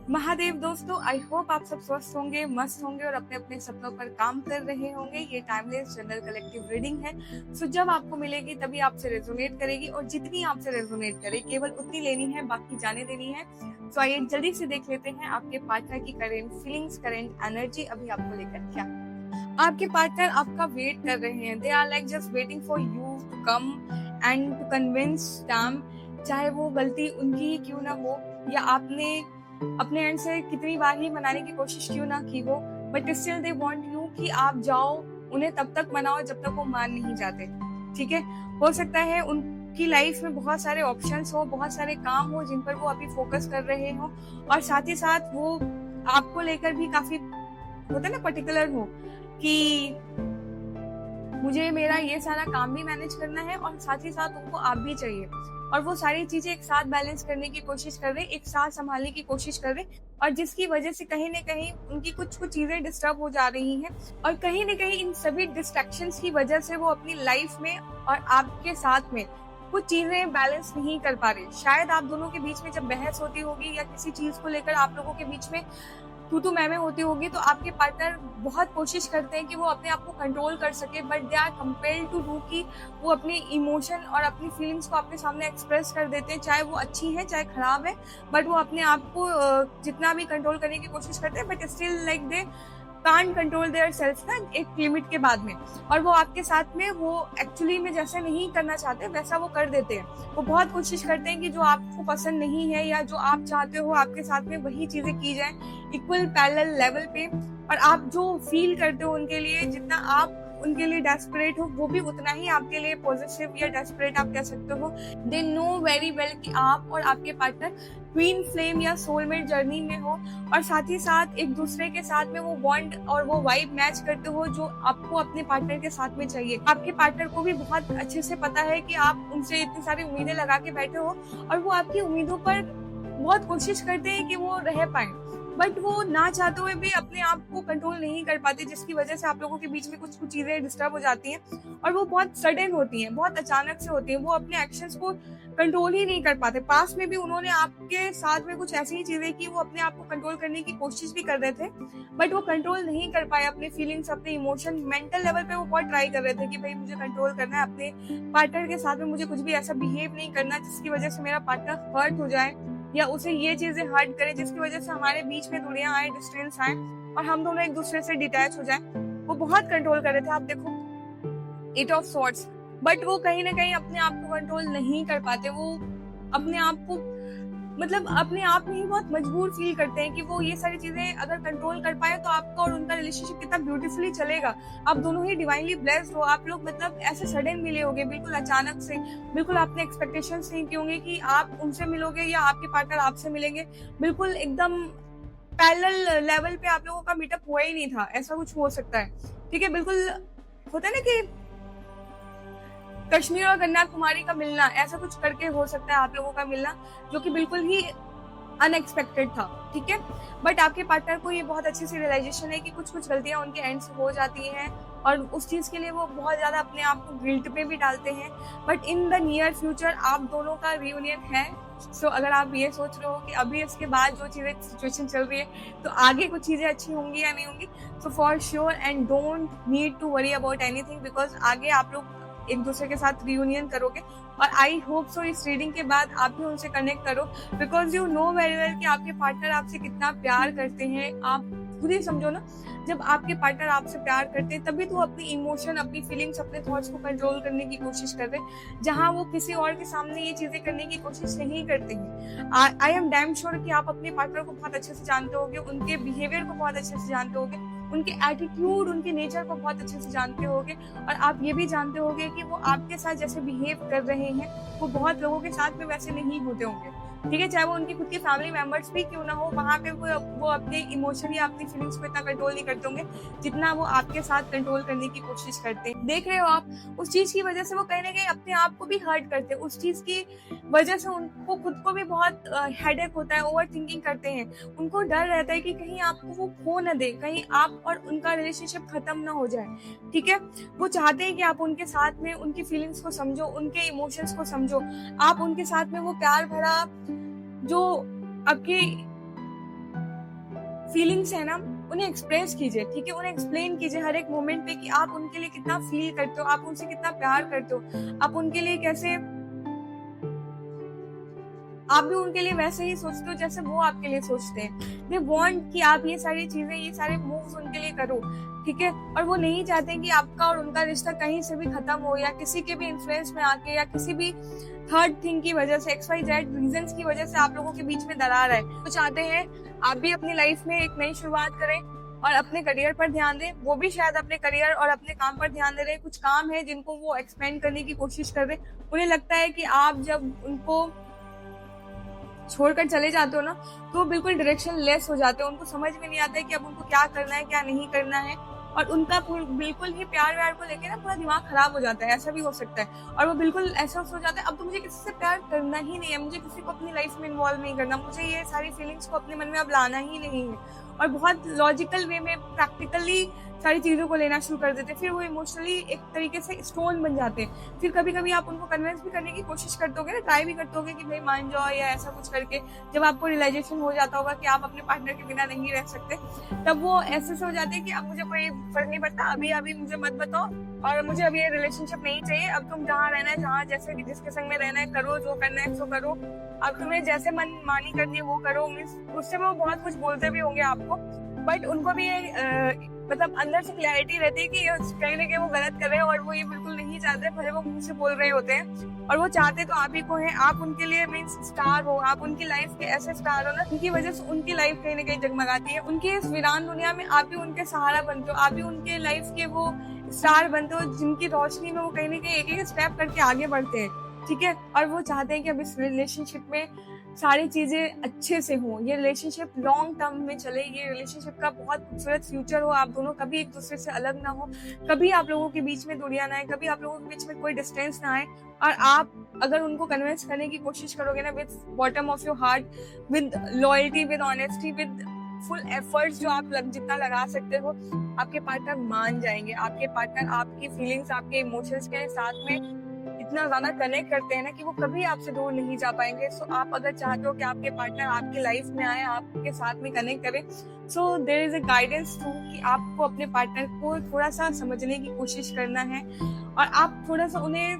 महादेव दोस्तों, I hope आप सब स्वस्थ होंगे, मस्त होंगे और अपने अपने सपनों पर काम कर रहे होंगे। ये टाइमलेस जनरल कलेक्टिव रीडिंग है। सो जब आपको मिलेगी तभी आपसे रेजोनेट करेगी और जितनी आपसे रेजोनेट करे केवल उतनी लेनी है, बाकी जाने देनी है। सो आइए जल्दी से देख लेते हैं आपके पार्टनर की करेंट फीलिंग्स, करेंट एनर्जी अभी आपको लेकर क्या। आपके पार्टनर आपका वेट कर रहे हैं। They are like just waiting for you to come and to convince them. चाहे वो गलती उनकी ही क्यों ना हो या आपने अपने एंड से कितनी बार ही मनाने की कोशिश क्यों ना की हो, but still they want you कि आप जाओ, उन्हें तब तक मनाओ जब तक वो मान नहीं जाते। ठीक है, हो सकता है उनकी लाइफ में बहुत सारे ऑप्शंस हो, बहुत सारे काम हो जिन पर वो अभी फोकस कर रहे हो और साथ ही साथ वो आपको लेकर भी काफी होता है ना पर्टिकुलर हो कि मुझे मेरा ये सारा काम भी मैनेज करना है और साथ ही साथ उनको आप भी चाहिए और वो सारी चीजें एक साथ बैलेंस करने की कोशिश कर रहे, एक साथ संभालने की कोशिश कर रहे और जिसकी वजह से कहीं ना कहीं उनकी कुछ कुछ चीजें डिस्टर्ब हो जा रही हैं और कहीं ना कहीं इन सभी डिस्ट्रैक्शंस की वजह से वो अपनी लाइफ में और आपके साथ में कुछ चीजें बैलेंस नहीं कर पा रहे। शायद आप दोनों के बीच में जब बहस होती होगी या किसी चीज को लेकर आप लोगों के बीच में तू मैं होती होगी तो आपके पार्टनर बहुत कोशिश करते हैं कि वो अपने आप को कंट्रोल कर सके, but they are compelled to do कि वो अपने इमोशन और अपनी फीलिंग्स को आपके सामने एक्सप्रेस कर देते हैं, चाहे वो अच्छी है चाहे खराब है, बट वो अपने आप को जितना भी कंट्रोल करने की कोशिश करते हैं, but still like they can't control their self ना एक लिमिट के बाद में। और वो आपके साथ में वो एक्चुअली में जैसे नहीं करना चाहते वैसा वो कर देते हैं। वो बहुत कोशिश करते हैं कि जो आपको पसंद नहीं है या जो आप चाहते हो आपके साथ में वही चीजें की जाए इक्वल पैरेलल लेवल पे, और आप जो फील करते हो उनके लिए, जितना आप उनके लिए डेस्परेट हो वो भी उतना ही आपके लिए पॉजिटिव या डेस्परेट आप कह सकते हो। दे नो वेरी वेल कि आप और आपके पार्टनर ट्विन फ्लेम या सोलमेट जर्नी में हो और साथ ही साथ एक दूसरे के साथ में वो बॉन्ड और वो वाइब मैच करते हो जो आपको अपने पार्टनर के साथ में चाहिए। आपके पार्टनर को भी बहुत अच्छे से पता है कि आप उनसे इतनी सारी उम्मीदें लगा के बैठे हो और वो आपकी उम्मीदों पर बहुत कोशिश करते हैं कि वो रह पाए, बट वो ना चाहते हुए भी अपने आप को कंट्रोल नहीं कर पाते, जिसकी वजह से आप लोगों के बीच में कुछ कुछ चीजें डिस्टर्ब हो जाती हैं और वो बहुत सडन होती हैं, बहुत अचानक से होती हैं। वो अपने एक्शंस को कंट्रोल ही नहीं कर पाते। पास में भी उन्होंने आपके साथ में कुछ ऐसी ही चीजें की, वो अपने आप को कंट्रोल करने की कोशिश भी कर रहे थे, बट वो कंट्रोल नहीं कर पाए अपने फीलिंग्स, अपने इमोशन। मेंटल लेवल पे वो बहुत ट्राई कर रहे थे कि भाई मुझे कंट्रोल करना है अपने पार्टनर के साथ में, मुझे कुछ भी ऐसा बिहेव नहीं करना जिसकी वजह से मेरा पार्टनर हर्ट हो जाए या उसे ये चीजें हर्ट करे जिसकी वजह से हमारे बीच में दूरियां आए, डिस्टेंस आए और हम दोनों एक दूसरे से डिटैच हो जाए। वो बहुत कंट्रोल कर रहे थे। आप देखो एट ऑफ सॉर्ड्स, बट वो कहीं ना कहीं अपने आप को कंट्रोल नहीं कर पाते। वो अपने आप को मतलब अपने आप में ही बहुत मजबूर फील करते हैं कि वो ये सारी चीजें अगर कंट्रोल कर पाए तो आपका और उनका रिलेशनशिप कितना ब्यूटीफुली चलेगा। आप दोनों ही डिवाइनली ब्लेस्ड हो। आप लोग मतलब ऐसे सडन मिले होंगे, बिल्कुल अचानक से, बिल्कुल आपने एक्सपेक्टेशंस नहीं की होंगी कि आप उनसे मिलोगे या आपके पार्टनर आपसे मिलेंगे। बिल्कुल एकदम पैरेलल लेवल पे आप लोगों का मीटअप हुआ ही नहीं था, ऐसा कुछ हो सकता है। ठीक है, बिल्कुल होता है ना कि कश्मीर और कन्याकुमारी का मिलना, ऐसा कुछ करके हो सकता है आप लोगों का मिलना, जो कि बिल्कुल ही अनएक्सपेक्टेड था। ठीक है, बट आपके पार्टनर को ये बहुत अच्छी सी रियलाइजेशन है कि कुछ कुछ गलतियां उनके एंड से हो जाती हैं और उस चीज के लिए वो बहुत ज्यादा अपने आप को गिल्ट पे भी डालते हैं। But in the near future आप दोनों का रियूनियन है। सो अगर आप ये सोच रहे हो कि अभी इसके बाद जो चीजें सिचुएशन चल रही है तो आगे कुछ चीजें अच्छी होंगी या नहीं होंगी, so for sure and don't need to worry about anything, because आगे आप लोग एक दूसरे के साथ रियूनियन करोगे और आई होप सो इस रीडिंग के बाद आप भी उनसे कनेक्ट करो, because you know very well कि आपके पार्टनर आपसे कितना प्यार करते हैं। आप खुद ही समझो ना, जब आपके पार्टनर आपसे प्यार करते हैं तभी तो अपनी इमोशन, अपनी फीलिंग्स, अपने थॉट्स को कंट्रोल करने की कोशिश कर रहे हैं, जहां वो किसी और के सामने ये चीजें करने की कोशिश नहीं करते हैं। आई एम डैम श्योर कि आप अपने पार्टनर को बहुत अच्छे से जानते होगे, उनके बिहेवियर को बहुत अच्छे से जानते होगे, उनके एटीट्यूड, उनके नेचर को बहुत अच्छे से जानते होगे और आप ये भी जानते होगे कि वो आपके साथ जैसे बिहेव कर रहे हैं वो बहुत लोगों के साथ में वैसे नहीं होते होंगे। ठीक है, चाहे वो उनकी खुद के फैमिली मेंबर्स भी क्यों ना हो, वहां पे वो अपने इमोशन या अपनी फीलिंग्स को इतना कंट्रोल नहीं करते होंगे जितना वो आपके साथ कंट्रोल करने की कोशिश करते हैं। देख रहे हो आप, उस चीज की वजह से वो कहीं ना कहीं अपने आप को भी हर्ट करते हैं। उस चीज की वजह से उनको खुद को भी बहुत हेडेक होता है, ओवर थिंकिंग करते हैं। उनको डर रहता है कि कहीं आपको वो खो न दे, कहीं आप और उनका रिलेशनशिप खत्म ना हो जाए। ठीक है, वो चाहते हैं कि आप उनके साथ में उनकी फीलिंग्स को समझो, उनके इमोशंस को समझो, आप उनके साथ में वो प्यार भरा जो आपकी फीलिंग्स है ना, उन्हें एक्सप्रेस कीजिए, ठीक है, उन्हें एक्सप्लेन कीजिए हर एक मोमेंट पे कि आप उनके लिए कितना फील करते हो, आप उनसे कितना प्यार करते हो, आप उनके लिए कैसे, आप भी उनके लिए वैसे ही सोचते हो जैसे वो आपके लिए सोचते हैं। दे वांट कि आप ये सारी चीजें, ये सारे मूव्स उनके लिए करो, ठीक है, और वो नहीं चाहते कि आपका और उनका रिश्ता कहीं से भी खत्म हो, या किसी के भी इन्फ्लुएंस में आके, या किसी भी थर्ड थिंग की वजह से, XYZ रीजंस की वजह से आप लोगों के बीच में दरार है। वो चाहते हैं आप भी अपनी लाइफ में एक नई शुरुआत करें और अपने करियर पर ध्यान दें। वो भी शायद अपने करियर और अपने काम पर ध्यान दे रहे हैं। कुछ काम है जिनको वो एक्सपेंड करने की कोशिश कर रहे हैं। उन्हें लगता है कि आप जब उनको छोड़कर चले जाते हो ना, तो बिल्कुल डायरेक्शन लेस हो जाते हो। उनको समझ में नहीं आता है कि अब उनको क्या करना है, क्या नहीं करना है, और उनका बिल्कुल ही प्यार व्यार को लेके ना पूरा दिमाग खराब हो जाता है। ऐसा भी हो सकता है, और वो बिल्कुल ऐसा हो जाता है, अब तो मुझे किसी से प्यार करना ही नहीं है, मुझे किसी को अपनी लाइफ में इन्वॉल्व नहीं करना, मुझे ये सारी फीलिंग्स को अपने मन में अब लाना ही नहीं है। और बहुत लॉजिकल वे में, प्रैक्टिकली सारी चीजों को लेना शुरू कर देते हैं। फिर वो इमोशनली एक तरीके से स्टोन बन जाते हैं। फिर कभी कभी आप उनको कन्विंस भी करने की कोशिश करते होगे ना, ट्राई भी करते होगे कि भाई मान जाओ, या ऐसा कुछ करके जब आपको रियलाइजेशन हो जाता होगा कि आप अपने पार्टनर के बिना नहीं रह सकते, तब वो ऐसे से हो जाते हैं कि अब मुझे कोई फर्क नहीं पड़ता, अभी अभी मुझे मत बताओ, और मुझे अब ये रिलेशनशिप नहीं चाहिए। अब तुम जहाँ रहना है, जहाँ जैसे जिसके संग में रहना है करो, जो करना है सो करो, अब तुम्हें जैसे मन मानी करनी है वो करो। उससे वो बहुत कुछ बोलते भी होंगे आपको, बट उनको भी मतलब अंदर से क्लैरिटी रहती है कि कहीं ना कहीं वो गलत कर रहे हैं, और वो ये बिल्कुल नहीं चाहते, भले वो मुंह से बोल रहे होते हैं। और वो चाहते तो आप ही को हैं, आप उनके लिए मीन्स स्टार हो, आप उनकी लाइफ के ऐसे स्टार हो ना, उनकी वजह से उनकी लाइफ कहीं ना कहीं जगमगाती है। उनकी इस वीरान दुनिया में आप ही उनके सहारा बनते हो, आप ही उनके लाइफ के वो स्टार बनते हो, जिनकी रोशनी में वो कहीं ना कहीं एक एक स्टेप करके आगे बढ़ते हैं, ठीक है। और वो चाहते हैं कि अब इस रिलेशनशिप में सारी चीजें अच्छे से हो, ये रिलेशनशिप लॉन्ग टर्म में चले, ये रिलेशनशिप का बहुत खूबसूरत फ्यूचर हो, आप दोनों कभी एक दूसरे से अलग ना हो, कभी आप लोगों के बीच में दूरियां ना आए, कभी आप लोगों के बीच में कोई डिस्टेंस ना आए। और आप अगर उनको कन्विंस करने की कोशिश करोगे ना, with bottom of your heart, with loyalty, with honesty, with full efforts जो आप जितना लगा सकते हो, आपके पार्टनर मान जाएंगे। आपके पार्टनर आपकी फीलिंग्स, आपके इमोशंस के साथ में इतना ज्यादा कनेक्ट करते हैं ना कि वो कभी आपसे दूर नहीं जा पाएंगे। सो आप अगर चाहते हो कि आपके पार्टनर आपकी लाइफ में आए, आपके साथ में कनेक्ट करें, so there is a guidance to कि आपको अपने पार्टनर को थोड़ा सा समझने की कोशिश करना है, और आप थोड़ा सा उन्हें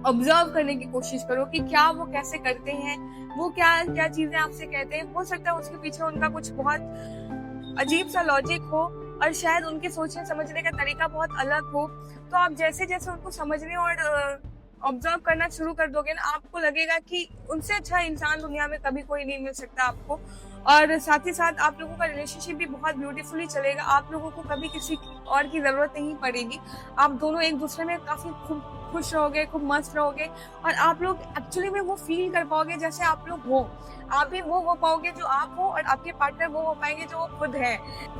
ऑब्जर्व करने की कोशिश करो कि क्या वो कैसे करते हैं, वो क्या क्या चीजें आपसे कहते हैं। हो सकता है उसके पीछे उनका कुछ बहुत अजीब सा लॉजिक हो, और शायद उनके सोचने समझने का तरीका बहुत अलग हो। तो आप जैसे जैसे उनको समझने और ऑब्जर्व करना शुरू कर दोगे ना, आपको लगेगा कि उनसे अच्छा इंसान दुनिया में कभी कोई नहीं मिल सकता आपको। और साथ ही साथ आप लोगों का रिलेशनशिप भी बहुत ब्यूटीफुली चलेगा। आप लोगों को कभी किसी और की जरूरत नहीं पड़ेगी। आप दोनों एक दूसरे में काफी खुश रहोगे, खूब मस्त रहोगे, और आप लोग एक्चुअली में वो फील कर पाओगे जैसे आप लोग हो। आप भी वो हो पाओगे जो आप हो, और आपके पार्टनर वो हो पाएंगे जो वो खुद है।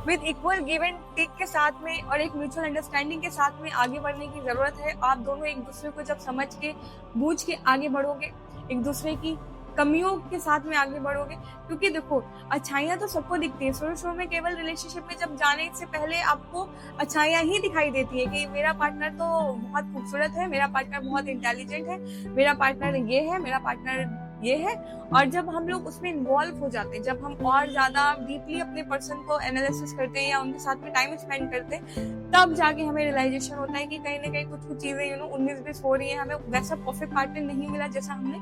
With equal give and take के साथ में, और एक म्यूचुअल अंडरस्टैंडिंग के साथ में आगे बढ़ने की जरूरत है। आप दोनों एक दूसरे को जब समझ के, बूझ के आगे बढ़ोगे, एक दूसरे की कमियों के साथ में आगे बढ़ोगे। क्योंकि देखो, अच्छाइयां तो सबको दिखती है शुरू में, केवल रिलेशनशिप में जब जाने से पहले आपको अच्छाइयां ही दिखाई देती है कि मेरा पार्टनर तो बहुत खूबसूरत है, मेरा पार्टनर बहुत इंटेलिजेंट है, मेरा पार्टनर ये है, मेरा पार्टनर ये है। और जब हम लोग उसमें इन्वॉल्व हो जाते हैं, जब हम और ज्यादा डीपली अपने पर्सन को एनालिसिस करते हैं या उनके साथ में टाइम स्पेंड करते हैं, तब जाके हमें रियलाइजेशन होता है कि कहीं ना कहीं कुछ चीजें 19-20 हो रही है। हमें वैसा परफेक्ट पार्टनर नहीं मिला जैसा हमने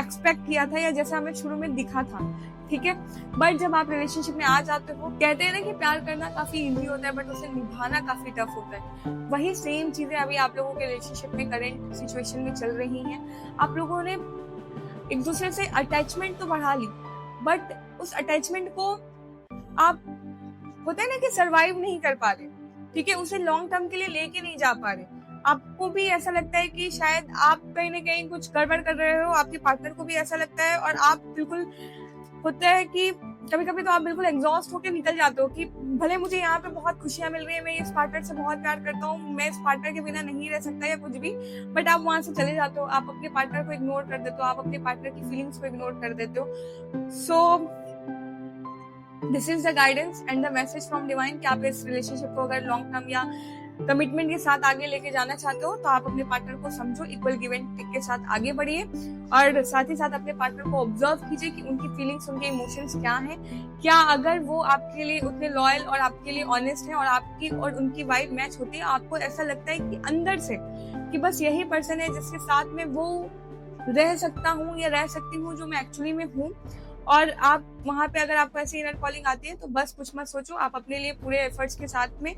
एक्सपेक्ट किया था, या जैसा हमें शुरू में दिखा था, ठीक है। बट जब आप रिलेशनशिप में आ जाते हो, कहते हैं ना कि प्यार करना काफी इजी होता है, बट उसे निभाना काफी टफ होता है। वही सेम चीजें अभी आप लोगों के रिलेशनशिप में करंट सिचुएशन में चल रही हैं। आप लोगों ने एक दूसरे से अटैचमेंट तो बढ़ा ली, बट उस अटैचमेंट को आप, होता है ना कि सरवाइव नहीं कर पा रहे, ठीक है, उसे लॉन्ग टर्म के लिए लेके नहीं जा पा रहे। आपको भी ऐसा लगता है कि शायद आप कहीं ना कहीं कुछ गड़बड़ कर रहे हो, आपके पार्टनर को भी ऐसा लगता है, और आप बिल्कुल, होता है कि कभी कभी तो आप बिल्कुल एग्जॉस्ट होकर निकल जाते हो कि भले मुझे यहाँ पे बहुत खुशियां मिल रही है, मैं इस पार्टनर से बहुत प्यार करता हूँ, मैं इस पार्टनर के बिना नहीं रह सकता या कुछ भी, बट आप वहां से चले जाते हो, आप अपने पार्टनर को इग्नोर कर देते हो, आप अपने पार्टनर की फीलिंग्स को इग्नोर कर देते हो। So this is the guidance and the message from divine कि आप इस रिलेशनशिप को अगर लॉन्ग टर्म या कमिटमेंट के साथ आगे लेके जाना चाहते हो तो आप अपने पार्टनर को समझो, इक्वल गिव एंड टेक के साथ आगे बढ़िए और साथ ही साथ अपने पार्टनर को ऑब्जर्व कीजिए कि उनकी फीलिंग्स, उनके इमोशंस क्या हैं, क्या अगर वो आपके लिए उतने लॉयल और आपके लिए ऑनेस्ट हैं और आपकी और उनकी वाइब मैच होती है, आपको ऐसा लगता है कि अंदर से कि बस यही पर्सन है जिसके साथ में वो रह सकता हूँ या रह सकती हूँ जो मैं एक्चुअली में हूँ, और आप वहां पे अगर आपको ऐसी इनर कॉलिंग आती है तो बस कुछ मत सोचो, आप अपने लिए पूरे एफर्ट्स के साथ में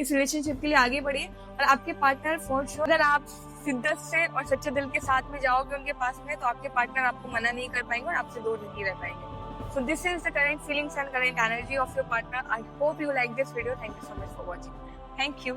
इस रिलेशनशिप के लिए आगे बढ़िए और आपके पार्टनर फॉर श्योर, अगर आप शिद्दत से और सच्चे दिल के साथ में जाओगे उनके पास में तो आपके पार्टनर आपको मना नहीं कर पाएंगे और आपसे दूर नहीं रह पाएंगे। So this is the current feelings and current energy of your partner. I hope you like this video. Thank you so much for watching. Thank you.